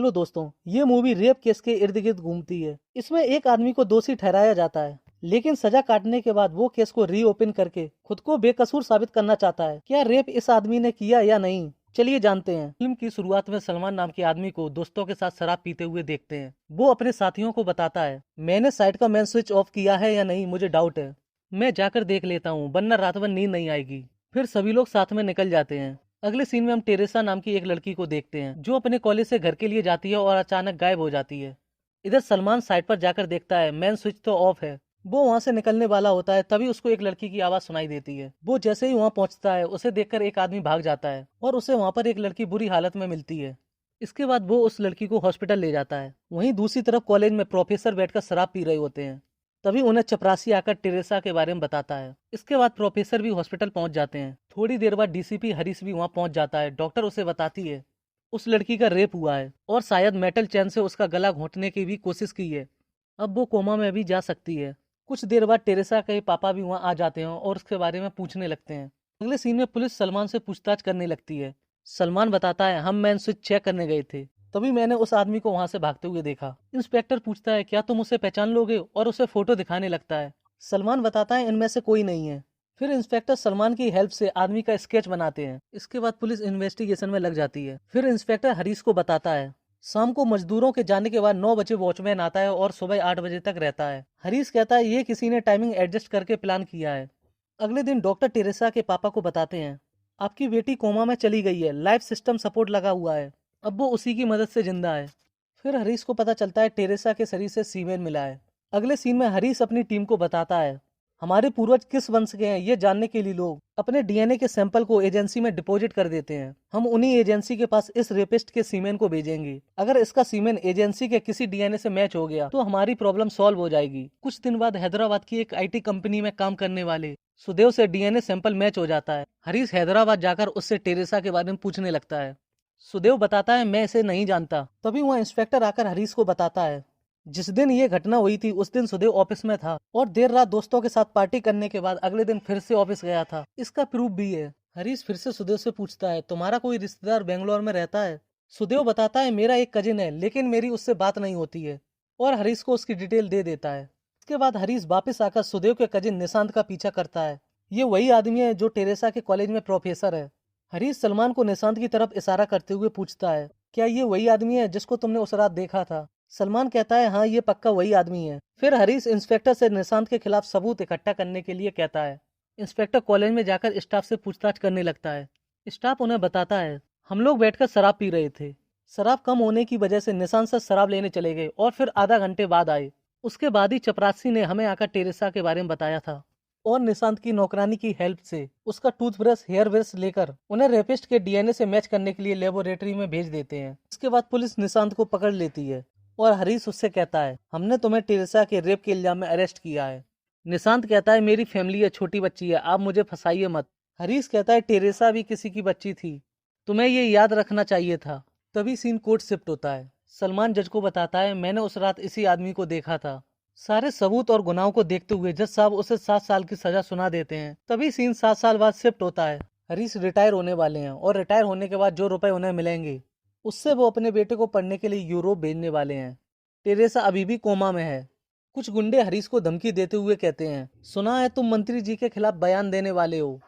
Hello दोस्तों, ये movie rape case के इर्द गिर्द घूमती है। इसमें एक आदमी को दोषी ठहराया जाता है, लेकिन सजा काटने के बाद वो केस को रीओपन करके खुद को बेकसूर साबित करना चाहता है। क्या रेप इस आदमी ने किया या नहीं, चलिए जानते हैं। फिल्म की शुरुआत में सलमान नाम के आदमी को दोस्तों के साथ शराब पीते हुए देखते हैं। वो अपने साथियों को बताता है, मैंने साइट का मेन स्विच ऑफ किया है या नहीं मुझे डाउट है, मैं जाकर देख लेता हूँ वरना रात भर नींद नहीं आएगी। फिर सभी लोग साथ में निकल जाते हैं। अगले सीन में हम टेरेसा नाम की एक लड़की को देखते हैं जो अपने कॉलेज से घर के लिए जाती है और अचानक गायब हो जाती है। इधर सलमान साइट पर जाकर देखता है मेन स्विच तो ऑफ है। वो वहां से निकलने वाला होता है, तभी उसको एक लड़की की आवाज सुनाई देती है। वो जैसे ही वहां पहुंचता है उसे देखकर एक आदमी भाग जाता है और उसे वहां पर एक लड़की बुरी हालत में मिलती है। इसके बाद वो उस लड़की को हॉस्पिटल ले जाता है। वहीं दूसरी तरफ कॉलेज में प्रोफेसर बैठकर शराब पी रहे होते हैं। तभी उन्हें चपरासी आकर टेरेसा के बारे में बताता है। इसके बाद प्रोफेसर भी हॉस्पिटल पहुंच जाते हैं। थोड़ी देर बाद डीसीपी हरीश भी वहां पहुंच जाता है। डॉक्टर उसे बताती है उस लड़की का रेप हुआ है और शायद मेटल चैन से उसका गला घोंटने की भी कोशिश की है। अब वो कोमा में भी जा सकती है। कुछ देर बाद टेरेसा के पापा भी वहां आ जाते हैं और उसके बारे में पूछने लगते हैं। अगले सीन में पुलिस सलमान से पूछताछ करने लगती है। सलमान बताता है, हम मैन स्विच चेक करने गए थे, तभी मैंने उस आदमी को वहां से भागते हुए देखा। इंस्पेक्टर पूछता है, क्या तुम उसे पहचान लोगे, और उसे फोटो दिखाने लगता है। सलमान बताता है, इनमें से कोई नहीं है। फिर इंस्पेक्टर सलमान की हेल्प से आदमी का स्केच बनाते हैं। इसके बाद पुलिस इन्वेस्टिगेशन में लग जाती है। फिर इंस्पेक्टर हरीश को बताता है, शाम को मजदूरों के जाने के बाद 9 बजे वॉचमैन आता है और सुबह 8 बजे तक रहता है। हरीश कहता है ये किसी ने टाइमिंग एडजस्ट करके प्लान किया है। अगले दिन डॉक्टर टेरेसा के पापा को बताते हैं, आपकी बेटी कोमा में चली गई है, लाइफ सिस्टम सपोर्ट लगा हुआ है, अब वो उसी की मदद से जिंदा है। फिर हरीश को पता चलता है टेरेसा के शरीर से सीमेन मिला है। अगले सीन में हरीश अपनी टीम को बताता है, हमारे पूर्वज किस वंश के हैं ये जानने के लिए लोग अपने डीएनए के सैंपल को एजेंसी में डिपॉजिट कर देते हैं। हम उन्हीं एजेंसी के पास इस रेपिस्ट के सीमेन को भेजेंगे। अगर इसका सीमेन एजेंसी के किसी डीएनए से मैच हो गया तो हमारी प्रॉब्लम सॉल्व हो जाएगी। कुछ दिन बाद हैदराबाद की एक आईटी कंपनी में काम करने वाले सुदेव से डीएनए सैंपल मैच हो जाता है। हरीश हैदराबाद जाकर उससे टेरेसा के बारे में पूछने लगता है। सुदेव बताता है, मैं इसे नहीं जानता। तभी वह इंस्पेक्टर आकर हरीश को बताता है, जिस दिन ये घटना हुई थी उस दिन सुदेव ऑफिस में था और देर रात दोस्तों के साथ पार्टी करने के बाद अगले दिन फिर से ऑफिस गया था। इसका प्रूफ भी है। हरीश फिर से सुदेव से पूछता है, तुम्हारा कोई रिश्तेदार बेंगलोर में रहता है? सुदेव बताता है, मेरा एक कजिन है लेकिन मेरी उससे बात नहीं होती है, और हरीश को उसकी डिटेल दे देता है। इसके बाद हरीश वापस आकर सुदेव के कजिन निशांत का पीछा करता है। ये वही आदमी है जो टेरेसा के कॉलेज में प्रोफेसर है। हरीश सलमान को निशांत की तरफ इशारा करते हुए पूछता है, क्या ये वही आदमी है जिसको तुमने उस रात देखा था? सलमान कहता है, हाँ ये पक्का वही आदमी है। फिर हरीश इंस्पेक्टर से निशांत के खिलाफ सबूत इकट्ठा करने के लिए कहता है। इंस्पेक्टर कॉलेज में जाकर स्टाफ से पूछताछ करने लगता है। स्टाफ उन्हें बताता है, हम लोग बैठकर शराब पी रहे थे, शराब कम होने की वजह से निशांत से शराब लेने चले गए और फिर आधा घंटे बाद आए। उसके बाद ही चपरासी ने हमें आकर टेरेसा के बारे में बताया था और निशांत की नौकरानी की हेल्प से उसका टूथब्रश हेयर ब्रश लेकर उन्हें रेपिस्ट के डीएनए से मैच करने के लिए लेबोरेटरी में भेज देते हैं। इसके बाद पुलिस निशांत को पकड़ लेती है और हरीश उससे कहता है, हमने तुम्हें टेरेसा के रेप के इल्जाम में अरेस्ट किया है। निशांत कहता है, मेरी फैमिली है, छोटी बच्ची है, आप मुझे फंसाइए मत। हरीश कहता है, टेरेसा भी किसी की बच्ची थी, तुम्हें ये याद रखना चाहिए था। तभी सीन कोर्ट शिफ्ट होता है। सलमान जज को बताता है, मैंने उस रात इसी आदमी को देखा था। सारे सबूत और गुनाहों को देखते हुए जज साहब उसे 7 साल की सजा सुना देते हैं। तभी सीन 7 साल बाद शिफ्ट होता है। हरीश रिटायर होने वाले हैं और रिटायर होने के बाद जो रुपए उन्हें मिलेंगे उससे वो अपने बेटे को पढ़ने के लिए यूरोप भेजने वाले हैं। टेरेसा अभी भी कोमा में है। कुछ गुंडे हरीश को धमकी देते हुए कहते हैं, सुना है तुम मंत्री जी के खिलाफ बयान देने वाले हो।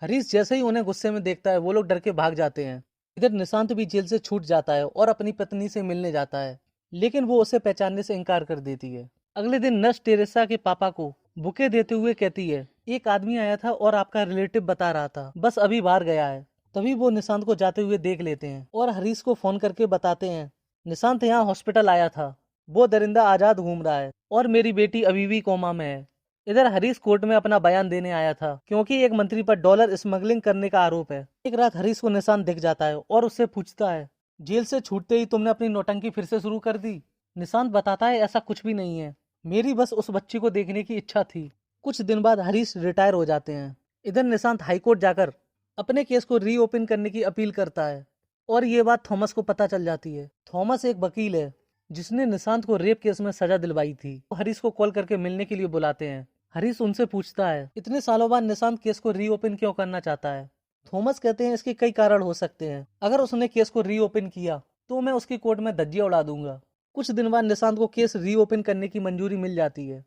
हरीश जैसे ही उन्हें गुस्से में देखता है वो लोग डर के भाग जाते हैं। इधर निशांत भी जेल से छूट जाता है और अपनी पत्नी से मिलने जाता है, लेकिन वो उसे पहचानने से इनकार कर देती है। अगले दिन नर्स टेरेसा के पापा को बुके देते हुए कहती है, एक आदमी आया था और आपका रिलेटिव बता रहा था, बस अभी बाहर गया है। तभी वो निशांत को जाते हुए देख लेते हैं और हरीश को फोन करके बताते हैं, निशांत यहाँ हॉस्पिटल आया था, वो दरिंदा आजाद घूम रहा है और मेरी बेटी अभी भी कोमा में है। इधर हरीश कोर्ट में अपना बयान देने आया था क्योंकि एक मंत्री पर डॉलर स्मगलिंग करने का आरोप है। एक रात हरीश को निशांत दिख जाता है और उससे पूछता है, जेल से छूटते ही तुमने अपनी नौटंकी फिर से शुरू कर दी? निशांत बताता है, ऐसा कुछ भी नहीं है, मेरी बस उस बच्ची को देखने की इच्छा थी। कुछ दिन बाद हरीश रिटायर हो जाते हैं। इधर निशांत हाईकोर्ट जाकर अपने केस को रीओपन करने की अपील करता है और ये बात थॉमस को पता चल जाती है। थॉमस एक वकील है जिसने निशांत को रेप केस में सजा दिलवाई थी। वो हरीश को कॉल करके मिलने के लिए बुलाते हैं। हरीश उनसे पूछता है, इतने सालों बाद निशांत केस को रीओपन क्यों करना चाहता है? थॉमस कहते हैं, इसके कई कारण हो सकते हैं। अगर उसने केस को रीओपन किया तो मैं उसकी कोर्ट में धज्जियां उड़ा दूंगा। कुछ दिन बाद निशांत को केस रीओपन करने की मंजूरी मिल जाती है।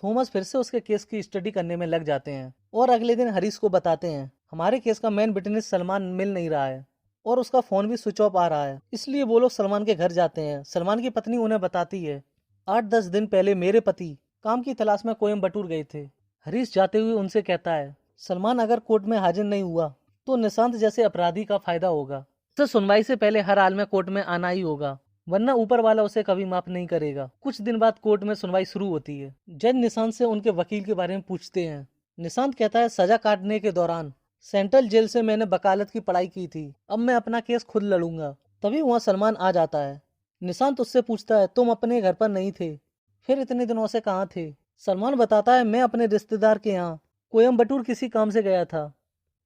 थॉमस फिर से उसके केस की स्टडी करने में लग जाते हैं और अगले दिन हरीश को बताते हैं, हमारे केस का मेन विटनेस सलमान मिल नहीं रहा है और उसका फोन भी स्विच ऑफ आ रहा है। इसलिए वो लोग सलमान के घर जाते हैं। सलमान की पत्नी उन्हें बताती है, 8-10 दिन पहले मेरे पति काम की तलाश में कोयम्बटूर गए थे। हरीश जाते हुए उनसे कहता है, सलमान अगर कोर्ट में हाजिर नहीं हुआ तो निशांत जैसे अपराधी का फायदा होगा। उसे सुनवाई से पहले हर हाल में कोर्ट में आना ही होगा, वरना ऊपर वाला उसे कभी माफ नहीं करेगा। कुछ दिन बाद कोर्ट में सुनवाई शुरू होती है। जज निशांत से उनके वकील के बारे में पूछते हैं। निशांत कहता है, सजा काटने के दौरान सेंट्रल जेल से मैंने वकालत की पढ़ाई की थी, अब मैं अपना केस खुद लड़ूंगा। तभी वहाँ सलमान आ जाता है। निशांत उससे पूछता है, तुम अपने घर पर नहीं थे, फिर इतने दिनों से कहाँ थे? सलमान बताता है, मैं अपने रिश्तेदार के यहाँ कोयम्बटूर किसी काम से गया था।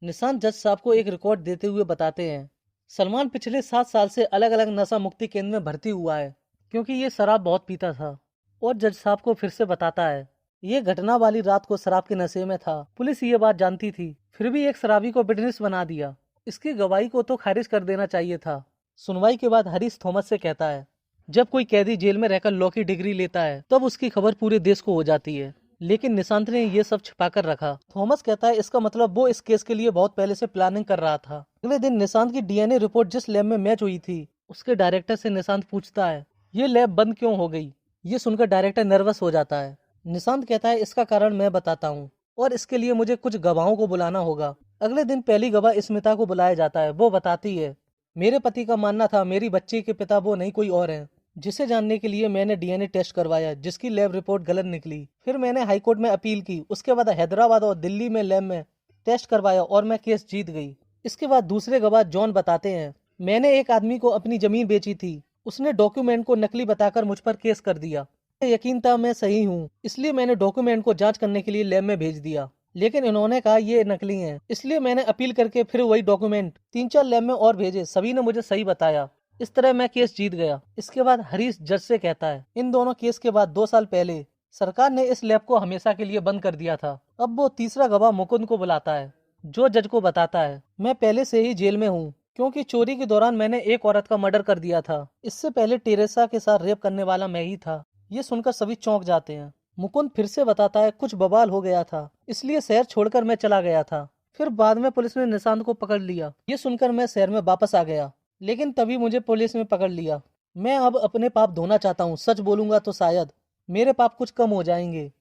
निशांत जज साहब को एक रिकॉर्ड देते हुए बताते हैं, सलमान पिछले 7 साल से अलग अलग नशा मुक्ति केंद्र में भर्ती हुआ है क्योंकि ये शराब बहुत पीता था। और जज साहब को फिर से बताता है, ये घटना वाली रात को शराब के नशे में था। पुलिस ये बात जानती थी, फिर भी एक शराबी को विटनेस बना दिया। इसकी गवाही को तो खारिज कर देना चाहिए था। सुनवाई के बाद हरीश थॉमस से कहता है, जब कोई कैदी जेल में रहकर लॉ की डिग्री लेता है तब उसकी खबर पूरे देश को हो जाती है, लेकिन निशांत ने ये सब छिपा कर रखा। थॉमस कहता है, इसका मतलब वो इस केस के लिए बहुत पहले से प्लानिंग कर रहा था। अगले दिन निशांत की डीएनए रिपोर्ट जिस लैब में मैच हुई थी उसके डायरेक्टर से निशांत पूछता है, ये लैब बंद क्यों हो गई? ये सुनकर डायरेक्टर नर्वस हो जाता है। निशांत कहता है, इसका कारण मैं बताता हूँ और इसके लिए मुझे कुछ गवाहों को बुलाना होगा। अगले दिन पहली गवाह स्मिता को बुलाया जाता है। वो बताती है, मेरे पति का मानना था मेरी बच्ची के पिता वो नहीं कोई और है, जिसे जानने के लिए मैंने डीएनए टेस्ट करवाया जिसकी लैब रिपोर्ट गलत निकली। फिर मैंने हाईकोर्ट में अपील की, उसके बाद हैदराबाद और दिल्ली में लैब में टेस्ट करवाया और मैं केस जीत गई। इसके बाद दूसरे गवाह जॉन बताते हैं, मैंने एक आदमी को अपनी जमीन बेची थी, उसने डॉक्यूमेंट को नकली बताकर मुझ पर केस कर दिया। मुझे यकीन था मैं सही हूँ, इसलिए मैंने डॉक्यूमेंट को जांच करने के लिए लैब में भेज दिया, लेकिन इन्होंने कहा ये नकली हैं। इसलिए मैंने अपील करके फिर वही डॉक्यूमेंट 3-4 लैब में और भेजे, सभी ने मुझे सही बताया। इस तरह मैं केस जीत गया। इसके बाद हरीश जज से कहता है, इन दोनों केस के बाद 2 साल पहले सरकार ने इस लैब को हमेशा के लिए बंद कर दिया था। अब वो तीसरा गवाह मुकुंद को बुलाता है, जो जज को बताता है, मैं पहले से ही जेल में हूँ क्योंकि चोरी के दौरान मैंने एक औरत का मर्डर कर दिया था। इससे पहले टेरेसा के साथ रेप करने वाला मैं ही था। ये सुनकर सभी चौंक जाते हैं। मुकुंद फिर से बताता है, कुछ बवाल हो गया था इसलिए शहर छोड़कर मैं चला गया था। फिर बाद में पुलिस ने निशांत को पकड़ लिया। ये सुनकर मैं शहर में वापस आ गया, लेकिन तभी मुझे पुलिस ने पकड़ लिया। मैं अब अपने पाप धोना चाहता हूँ, सच बोलूंगा तो शायद मेरे पाप कुछ कम हो जाएंगे।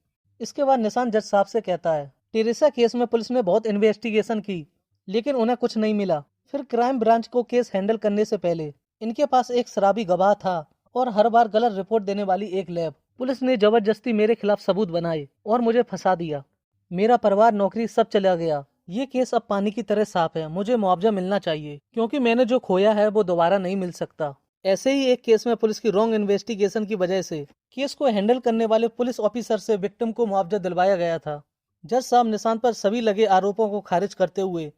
इसके बाद निशांत जज साहब से कहता है, टेरेसा केस में पुलिस ने बहुत इन्वेस्टिगेशन की लेकिन उन्हें कुछ नहीं मिला। फिर क्राइम ब्रांच को केस हैंडल करने से पहले इनके पास एक शराबी गवाह था और हर बार गलत रिपोर्ट देने वाली एक लैब। पुलिस ने जबरदस्ती मेरे खिलाफ सबूत बनाए और मुझे फंसा दिया। मेरा परिवार, नौकरी सब चला गया। ये केस अब पानी की तरह साफ है। मुझे मुआवजा मिलना चाहिए क्योंकि मैंने जो खोया है वो दोबारा नहीं मिल सकता। ऐसे ही एक केस में पुलिस की रॉन्ग इन्वेस्टिगेशन की वजह से केस को हैंडल करने वाले पुलिस ऑफिसर से विक्टिम को मुआवजा दिलवाया गया था। जज साहब निशांत पर सभी लगे आरोपों को खारिज करते हुए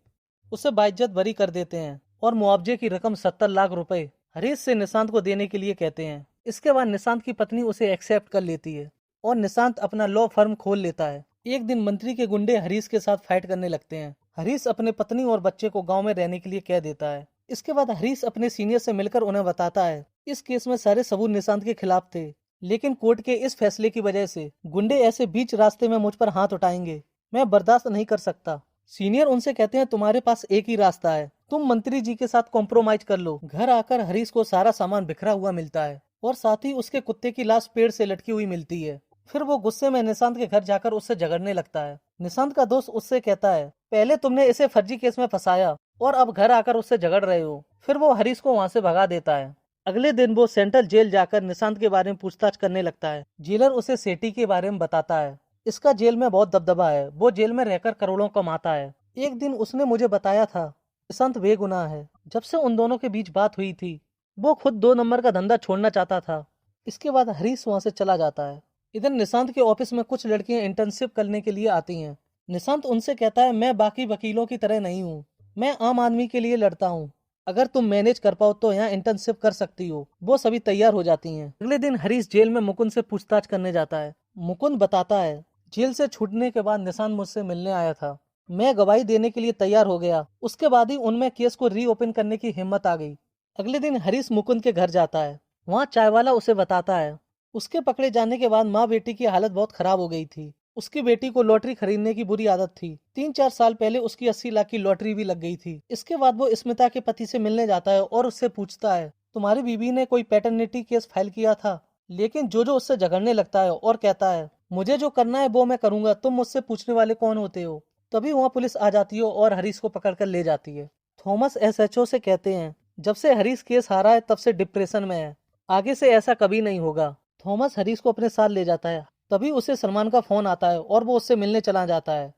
उसे बाइज्जत बरी कर देते हैं और मुआवजे की रकम 70 लाख रुपए हरीश से निशांत को देने के लिए कहते हैं। इसके बाद निशांत की पत्नी उसे एक्सेप्ट कर लेती है और निशांत अपना लॉ फर्म खोल लेता है। एक दिन मंत्री के गुंडे हरीश के साथ फाइट करने लगते हैं। हरीश अपने पत्नी और बच्चे को गांव में रहने के लिए कह देता है। इसके बाद हरीश अपने सीनियर से मिलकर उन्हें बताता है, इस केस में सारे सबूत निशांत के खिलाफ थे, लेकिन कोर्ट के इस फैसले की वजह से गुंडे ऐसे बीच रास्ते में मुझ पर हाथ उठाएंगे, मैं बर्दाश्त नहीं कर सकता। सीनियर उनसे कहते हैं, तुम्हारे पास एक ही रास्ता है, तुम मंत्री जी के साथ कॉम्प्रोमाइज कर लो। घर आकर हरीश को सारा सामान बिखरा हुआ मिलता है और साथ ही उसके कुत्ते की लाश पेड़ से लटकी हुई मिलती है। फिर वो गुस्से में निशांत के घर जाकर उससे झगड़ने लगता है। निशांत का दोस्त उससे कहता है, पहले तुमने इसे फर्जी केस में फंसाया और अब घर आकर उससे झगड़ रहे हो। फिर वो हरीश को वहाँ से भगा देता है। अगले दिन वो सेंट्रल जेल जाकर निशांत के बारे में पूछताछ करने लगता है। जेलर उसे सेठी के बारे में बताता है। इसका जेल में बहुत दबदबा है, वो जेल में रहकर करोड़ों कमाता है। एक दिन उसने मुझे बताया था निशांत बेगुनाह है। जब से उन दोनों के बीच बात हुई थी वो खुद 2 नंबर का धंधा छोड़ना चाहता था। इसके बाद हरीश वहाँ से चला जाता है। इधर निशांत के ऑफिस में कुछ लड़कियां इंटर्नशिप करने के लिए आती हैं। निशांत उनसे कहता है, मैं बाकी वकीलों की तरह नहीं हूँ, मैं आम आदमी के लिए लड़ता हूँ, अगर तुम मैनेज कर पाओ तो यहाँ इंटर्नशिप कर सकती हो। वो सभी तैयार हो जाती हैं। अगले दिन हरीश जेल में मुकुंद से पूछताछ करने जाता है। मुकुंद बताता है, जेल से छूटने के बाद निशांत मुझसे मिलने आया था, मैं गवाही देने के लिए तैयार हो गया। उसके बाद ही उनमें केस को रीओपन करने की हिम्मत आ गई। अगले दिन हरीश मुकुंद के घर जाता है। वहाँ चाय वाला उसे बताता है उसके पकड़े जाने के बाद माँ बेटी की हालत बहुत खराब हो गई थी। उसकी बेटी को लॉटरी खरीदने की बुरी आदत थी। 3-4 साल पहले उसकी 80 लाख की लॉटरी भी लग गई थी। इसके बाद वो स्मिता के पति से मिलने जाता है और उससे पूछता है तुम्हारी बीवी ने कोई पैटर्निटी केस फाइल किया था। लेकिन जो उससे झगड़ने लगता है और कहता है मुझे जो करना है वो मैं करूंगा, तुम मुझसे पूछने वाले कौन होते हो। तभी वहाँ पुलिस आ जाती है और हरीश को पकड़ कर ले जाती है। थॉमस एसएचओ से कहते हैं जब से हरीश केस हारा है तब से डिप्रेशन में है, आगे से ऐसा कभी नहीं होगा। थॉमस हरीश को अपने साथ ले जाता है। तभी उसे सलमान का फोन आता है और वो उससे मिलने चला जाता है।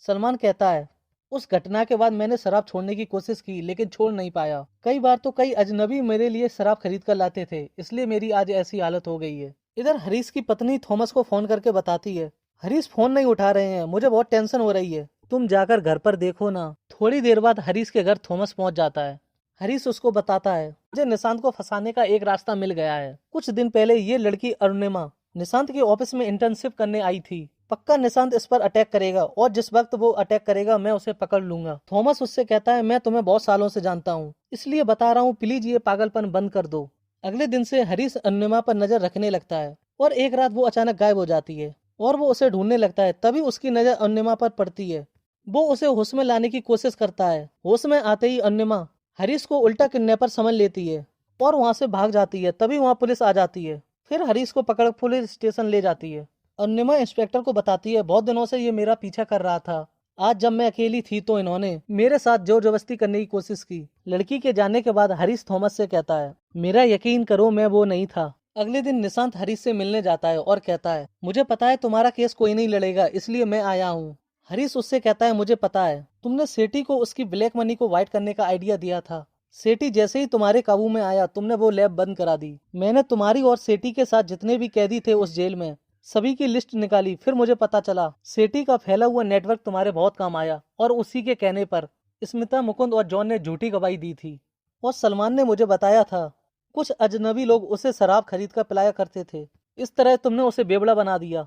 सलमान कहता है उस घटना के बाद मैंने शराब छोड़ने की कोशिश की लेकिन छोड़ नहीं पाया। कई बार तो कई अजनबी मेरे लिए शराब खरीद कर लाते थे, इसलिए मेरी आज ऐसी हालत हो गई है। इधर हरीश की पत्नी थॉमस को फोन करके बताती है हरीश फोन नहीं उठा रहे हैं, मुझे बहुत टेंशन हो रही है, तुम जाकर घर पर देखो ना। थोड़ी देर बाद हरीश के घर थॉमस पहुंच जाता है। हरीश उसको बताता है मुझे निशांत को फंसाने का एक रास्ता मिल गया है। कुछ दिन पहले ये लड़की अरुणिमा निशांत के ऑफिस में इंटर्नशिप करने आई थी। पक्का निशांत इस पर अटैक करेगा और जिस वक्त वो अटैक करेगा मैं उसे पकड़ लूंगा। थॉमस उससे कहता है मैं तुम्हें बहुत सालों से जानता हूँ, इसलिए बता रहा हूँ, प्लीज ये पागलपन बंद कर दो। अगले दिन से हरीश अरुणिमा पर नजर रखने लगता है और एक रात वो अचानक गायब हो जाती है और वो उसे ढूंढने लगता है। तभी उसकी नजर अरुणिमा पर पड़ती है। वो उसे होश में लाने की कोशिश करता है। होश में आते ही अरुणिमा हरीश को उल्टा किडनैपर समझ लेती है और वहां से भाग जाती है। तभी वहां पुलिस आ जाती है। फिर हरीश को पकड़ पुलिस स्टेशन ले जाती है। अरुणिमा इंस्पेक्टर को बताती है बहुत दिनों से ये मेरा पीछा कर रहा था। आज जब मैं अकेली थी तो इन्होंने मेरे साथ जोर जबरदस्ती करने की कोशिश की। लड़की के जाने के बाद हरीश थॉमस से कहता है मेरा यकीन करो मैं वो नहीं था। अगले दिन निशांत हरीश से मिलने जाता है और कहता है मुझे पता है तुम्हारा केस कोई नहीं लड़ेगा, इसलिए मैं आया हूँ। हरीश उससे कहता है मुझे पता है तुमने सेठी को उसकी ब्लैक मनी को व्हाइट करने का आइडिया दिया था। सेठी जैसे ही तुम्हारे काबू में आया तुमने वो लैब बंद करा दी। मैंने तुम्हारी और सेठी के साथ जितने भी कैदी थे उस जेल में सभी की लिस्ट निकाली। फिर मुझे पता चला सेठी का फैला हुआ नेटवर्क तुम्हारे बहुत काम आया और उसी के कहने पर स्मिता, मुकुंद और जॉन ने झूठी गवाही दी थी। और सलमान ने मुझे बताया था कुछ अजनबी लोग उसे शराब खरीद कर पिलाया करते थे। इस तरह तुमने उसे बेवड़ा बना दिया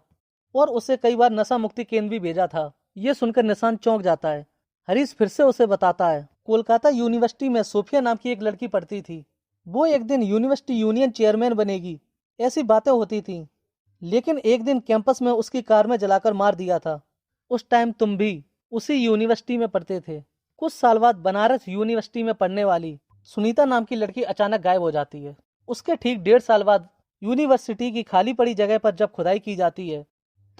और उसे कई बार नशा मुक्ति केंद्र भी भेजा था। ये सुनकर निशांत चौंक जाता है। हरीश फिर से उसे बताता है कोलकाता यूनिवर्सिटी में सोफिया नाम की एक लड़की पढ़ती थी। वो एक दिन यूनिवर्सिटी यूनियन चेयरमैन बनेगी, ऐसी बातें होती थी। लेकिन एक दिन कैंपस में उसकी कार में जलाकर मार दिया था। उस टाइम तुम भी उसी यूनिवर्सिटी में पढ़ते थे। कुछ साल बाद बनारस यूनिवर्सिटी में पढ़ने वाली सुनीता नाम की लड़की अचानक गायब हो जाती है। उसके ठीक 1.5 साल बाद यूनिवर्सिटी की खाली पड़ी जगह पर जब खुदाई की जाती है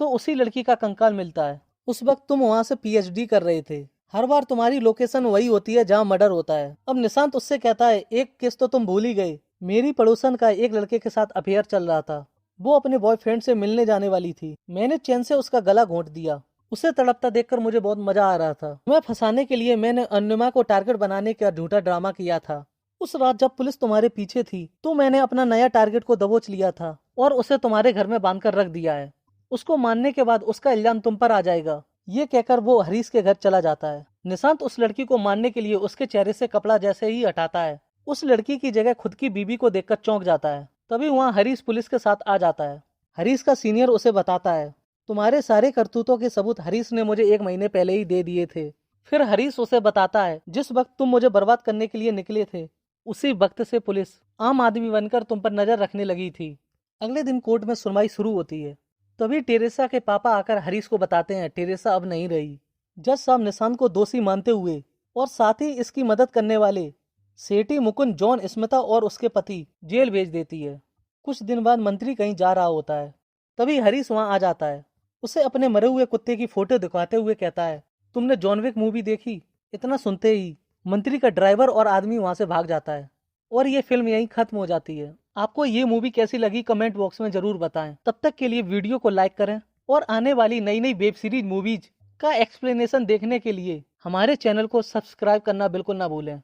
तो उसी लड़की का कंकाल मिलता है। उस वक्त तुम वहां से पीएचडी कर रहे थे। हर बार तुम्हारी लोकेशन वही होती है जहाँ मर्डर होता है। अब निशांत उससे कहता है एक केस तो तुम भूल ही गए, मेरी पड़ोसन का एक लड़के के साथ अफेयर चल रहा था। वो अपने बॉयफ्रेंड से मिलने जाने वाली थी। मैंने चैन से उसका गला घोंट दिया। उसे तड़पता देखकर मुझे बहुत मजा आ रहा था। तुम्हें फंसाने के लिए मैंने अरुणिमा को टारगेट बनाने का झूठा ड्रामा किया था। उस रात जब पुलिस तुम्हारे पीछे थी तो मैंने अपना नया टारगेट को दबोच लिया था और उसे तुम्हारे घर में बांधकर रख दिया है। उसको मारने के बाद उसका इल्जाम तुम पर आ जाएगा। ये कहकर वो हरीश के घर चला जाता है। निशांत उस लड़की को मारने के लिए उसके चेहरे से कपड़ा जैसे ही हटाता है, उस लड़की की जगह खुद की बीबी को देखकर चौंक जाता है। तभी वहाँ हरीश पुलिस के साथ आ जाता है। हरीश का सीनियर उसे बताता है तुम्हारे सारे करतूतों के सबूत हरीश ने मुझे 1 महीने पहले ही दे दिए थे। फिर हरीश उसे बताता है जिस वक्त तुम मुझे बर्बाद करने के लिए निकले थे उसी वक्त से पुलिस आम आदमी बनकर तुम पर नजर रखने लगी थी। अगले दिन कोर्ट में सुनवाई शुरू होती है। तभी टेरेसा के पापा आकर हरीश को बताते हैं टेरेसा अब नहीं रही। जज साहब निशांत को दोषी मानते हुए और साथ ही इसकी मदद करने वाले सेठी, मुकुंद, जॉन, स्मिता और उसके पति जेल भेज देती है। कुछ दिन बाद मंत्री कहीं जा रहा होता है। तभी हरीश वहां आ जाता है। उसे अपने मरे हुए कुत्ते की फोटो दिखाते हुए कहता है तुमने जॉन विक मूवी देखी? इतना सुनते ही मंत्री का ड्राइवर और आदमी वहां से भाग जाता है और ये फिल्म यहीं खत्म हो जाती है। आपको ये मूवी कैसी लगी कमेंट बॉक्स में जरूर बताएं। तब तक के लिए वीडियो को लाइक करें और आने वाली नई नई वेब सीरीज मूवीज का एक्सप्लेनेशन देखने के लिए हमारे चैनल को सब्सक्राइब करना बिल्कुल ना भूलें।